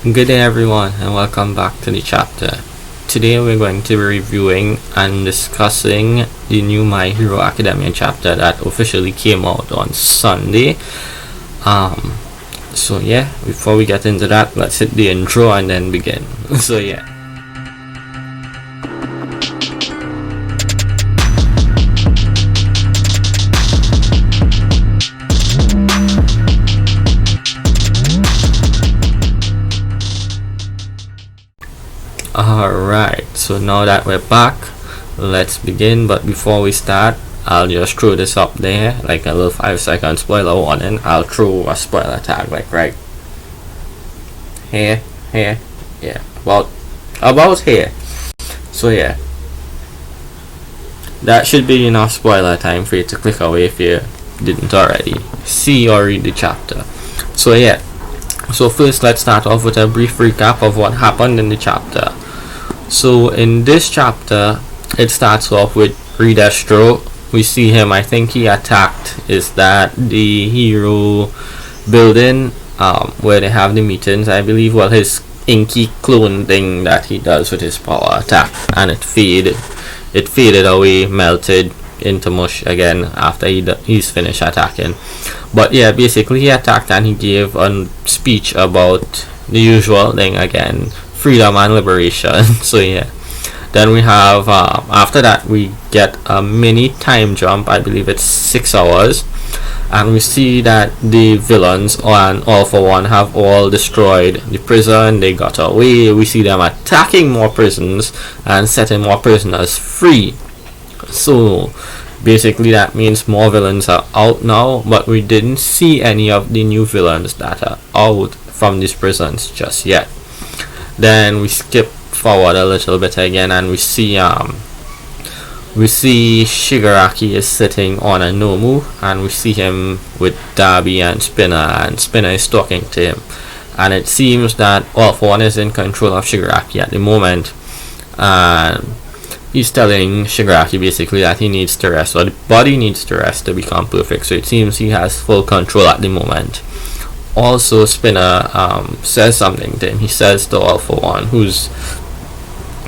Good day everyone and welcome back to the chapter. Today we're going to be reviewing and discussing the new My Hero Academia chapter that officially came out on Sunday. Before we get into that, let's hit the intro and then begin. Alright, so now that we're back, let's begin. But before we start, I'll just throw this up there, like a little 5-second spoiler warning. I'll throw a spoiler tag, like right here, yeah, about here. So yeah, that should be enough spoiler time for you to click away if you didn't already see or read the chapter. So first, let's start off with a brief recap of what happened in the chapter. So in this chapter, it starts off with Redestro. We see him, I think he attacked, is that the hero building where they have the meetings, I believe. Well, his inky clone thing that he does with his power attack, and it faded away, melted into mush again after he's finished attacking. But yeah, basically he attacked and he gave a speech about the usual thing again, freedom and liberation. So yeah, then we have after that we get a mini time jump. I believe it's 6 hours, and we see that the villains on All For One have all destroyed the prison. They got away. We see them attacking more prisons and setting more prisoners free. So basically that means more villains are out now, but we didn't see any of the new villains that are out from these prisons just yet. Then we skip forward a little bit again, and we see Shigaraki is sitting on a Nomu, and we see him with Darby and Spinner is talking to him, and it seems that All For One is in control of Shigaraki at the moment, and he's telling Shigaraki basically that he needs to rest, or the body needs to rest to become perfect. So it seems he has full control at the moment. Also, Spinner says something to him. He says to All For One, who's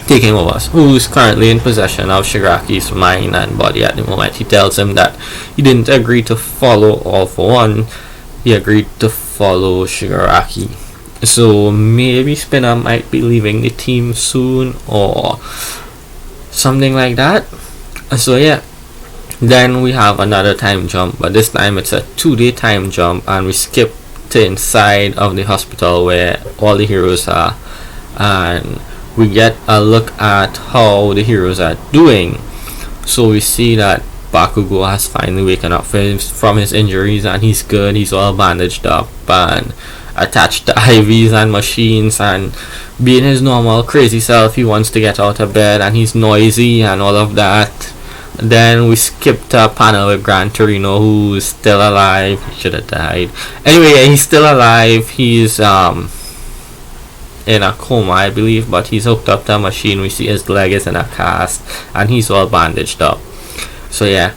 taking over, who's currently in possession of Shigaraki's mind and body at the moment. He tells him that he didn't agree to follow All For One. He agreed to follow Shigaraki. So maybe Spinner might be leaving the team soon or something like that. So yeah, then we have another time jump, but this time it's a 2-day time jump, and we skip to inside of the hospital where all the heroes are, and we get a look at how the heroes are doing. So we see that Bakugo has finally waken up from his injuries, and he's good. He's all bandaged up and attached to IVs and machines, and being his normal crazy self. He wants to get out of bed, and he's noisy and all of that. Then we skip to a panel with Gran Torino, who's still alive. He should have died. Anyway, he's still alive. He's in a coma, I believe, but he's hooked up to a machine. We see his leg is in a cast, and he's all bandaged up. So yeah,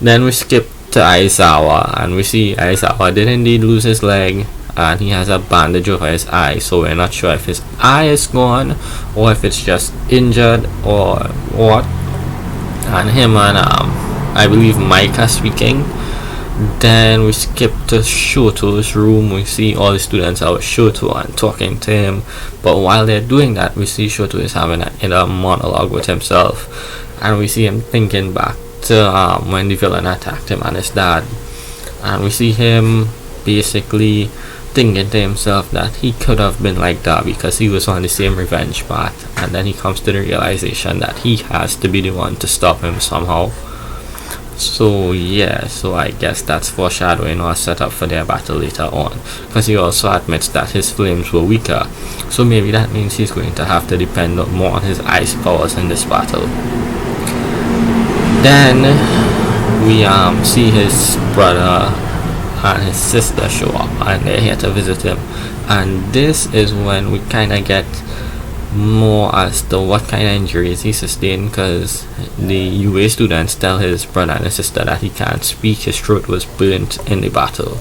then we skip to Aizawa, and we see Aizawa did indeed lose his leg, and he has a bandage over his eye. So we're not sure if his eye is gone or if it's just injured or what. And him and I believe Mike are speaking. Then we skip to Shoto's room. We see all the students out with Shoto and talking to him, but while they're doing that, we see Shoto is having an inner monologue with himself, and we see him thinking back to when the villain attacked him and his dad, and we see him basically thinking to himself that he could have been like Darby because he was on the same revenge path, and then he comes to the realization that he has to be the one to stop him somehow. So yeah, so I guess that's foreshadowing or set up for their battle later on, because he also admits that his flames were weaker, so maybe that means he's going to have to depend more on his ice powers in this battle. Then we see his brother and his sister show up, and they're here to visit him, and this is when we kind of get more as to what kind of injuries he sustained, because the UA students tell his brother and his sister that he can't speak, his throat was burnt in the battle.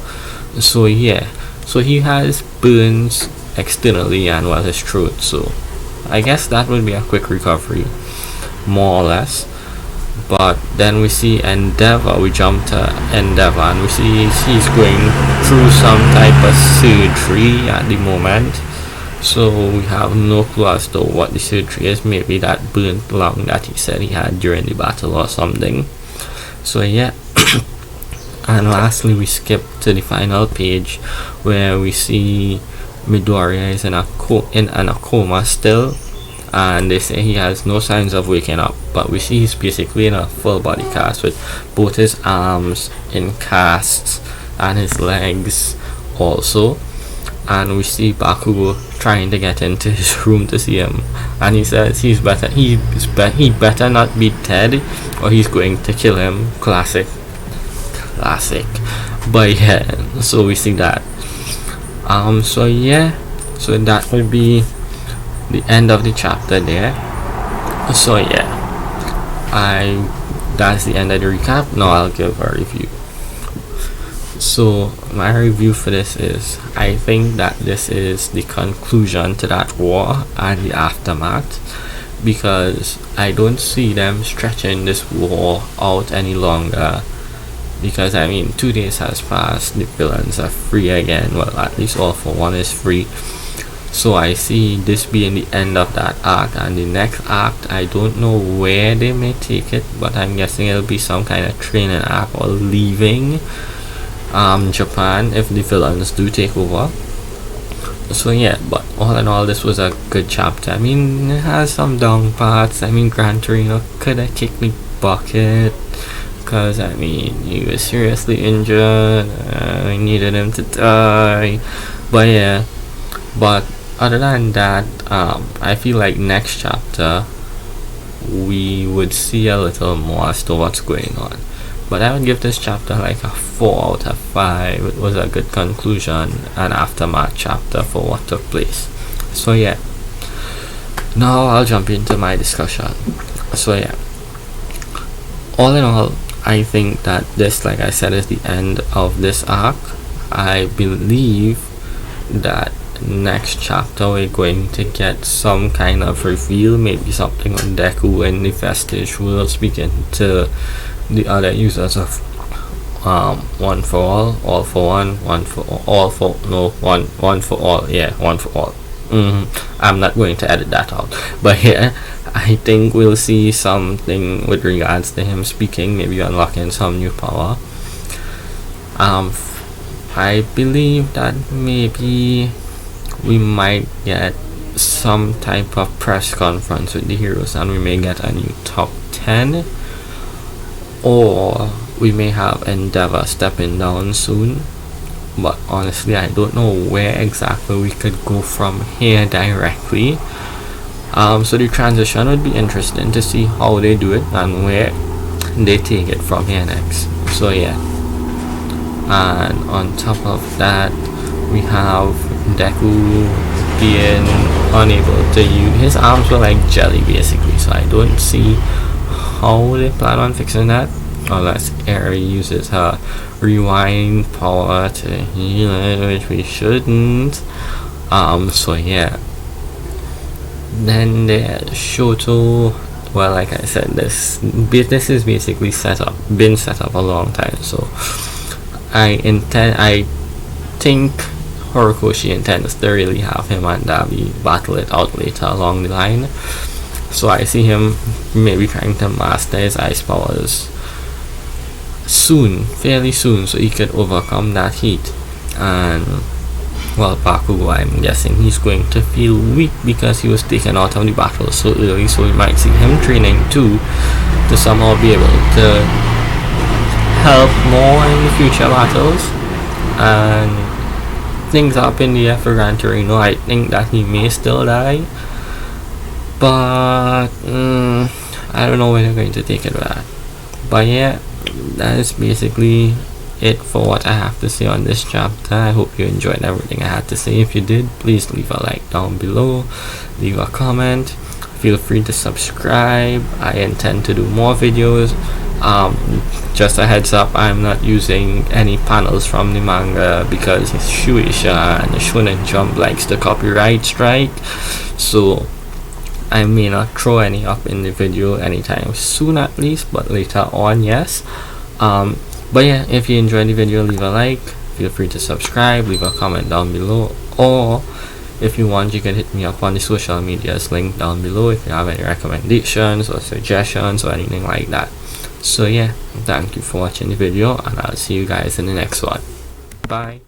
So yeah, so he has burns externally and well his throat. So I guess that would be a quick recovery, more or less. But then we see Endeavor. We jump to Endeavor and we see he's going through some type of surgery at the moment. So we have no clue as to what the surgery is. Maybe that burnt lung that he said he had during the battle or something. So yeah. And lastly, we skip to the final page where we see Midoriya is in a coma still, and they say he has no signs of waking up, but we see he's basically in a full body cast with both his arms in casts and his legs also. And we see Bakugo trying to get into his room to see him, and he says he better not be dead or he's going to kill him. Classic. But yeah, so we see that. So yeah, so that will be the end of the chapter there. So yeah, that's the end of the recap. Now I'll give a review. So my review for this is, I think that this is the conclusion to that war and the aftermath, because I don't see them stretching this war out any longer. Because I mean, 2 days has passed, the villains are free again. Well, at least All For One is free. So I see this being the end of that arc, and the next act, I don't know where they may take it, but I'm guessing it'll be some kind of training arc or leaving Japan if the villains do take over. So yeah, but all in all, this was a good chapter. I mean, it has some down parts. I mean, Gran Torino could have kicked me bucket, because I mean, he was seriously injured. I needed him to die. But yeah, but other than that, I feel like next chapter we would see a little more as to what's going on. But I would give this chapter like a 4 out of 5. It was a good conclusion and aftermath chapter for what took place. So yeah, now I'll jump into my discussion. So yeah, all in all, I think that this, like I said, is the end of this arc. I believe that next chapter we're going to get some kind of reveal, maybe something on Deku in the Vestige world, speaking to the other users of One for All for One, One for All for no One for All, yeah, One for All. I'm not going to edit that out, but yeah, I think we'll see something with regards to him speaking, maybe unlocking some new power. I believe that maybe we might get some type of press conference with the heroes, and we may get a new top 10, or we may have Endeavor stepping down soon. But honestly, I don't know where exactly we could go from here directly. So the transition would be interesting to see how they do it and where they take it from here next. So yeah, and on top of that, we have Deku being unable to use his arms were like jelly basically. So I don't see how they plan on fixing that, unless Eri uses her rewind power to heal it, which we shouldn't. So yeah. Then there's Shoto. Well, like I said, this is basically been set up a long time. So I think Horikoshi intends to really have him and Dabi battle it out later along the line. So I see him maybe trying to master his ice powers fairly soon, so he could overcome that heat. And well, Bakugo, I'm guessing he's going to feel weak because he was taken out of the battle so early, so we might see him training too to somehow be able to help more in the future battles. And things up in the air for Gran Torino. I think that he may still die, but I don't know where they're going to take it with that. But yeah, that is basically it for what I have to say on this chapter. I hope you enjoyed everything I had to say. If you did, please leave a like down below, leave a comment, feel free to subscribe. I intend to do more videos Just a heads up, I'm not using any panels from the manga because Shueisha and the Shonen Jump likes the copyright strike, so I may not throw any up in the video anytime soon, at least, but later on, yes. But yeah, if you enjoyed the video, leave a like, feel free to subscribe, leave a comment down below, or if you want, you can hit me up on the social medias link down below if you have any recommendations or suggestions or anything like that. So yeah, thank you for watching the video, and I'll see you guys in the next one. Bye.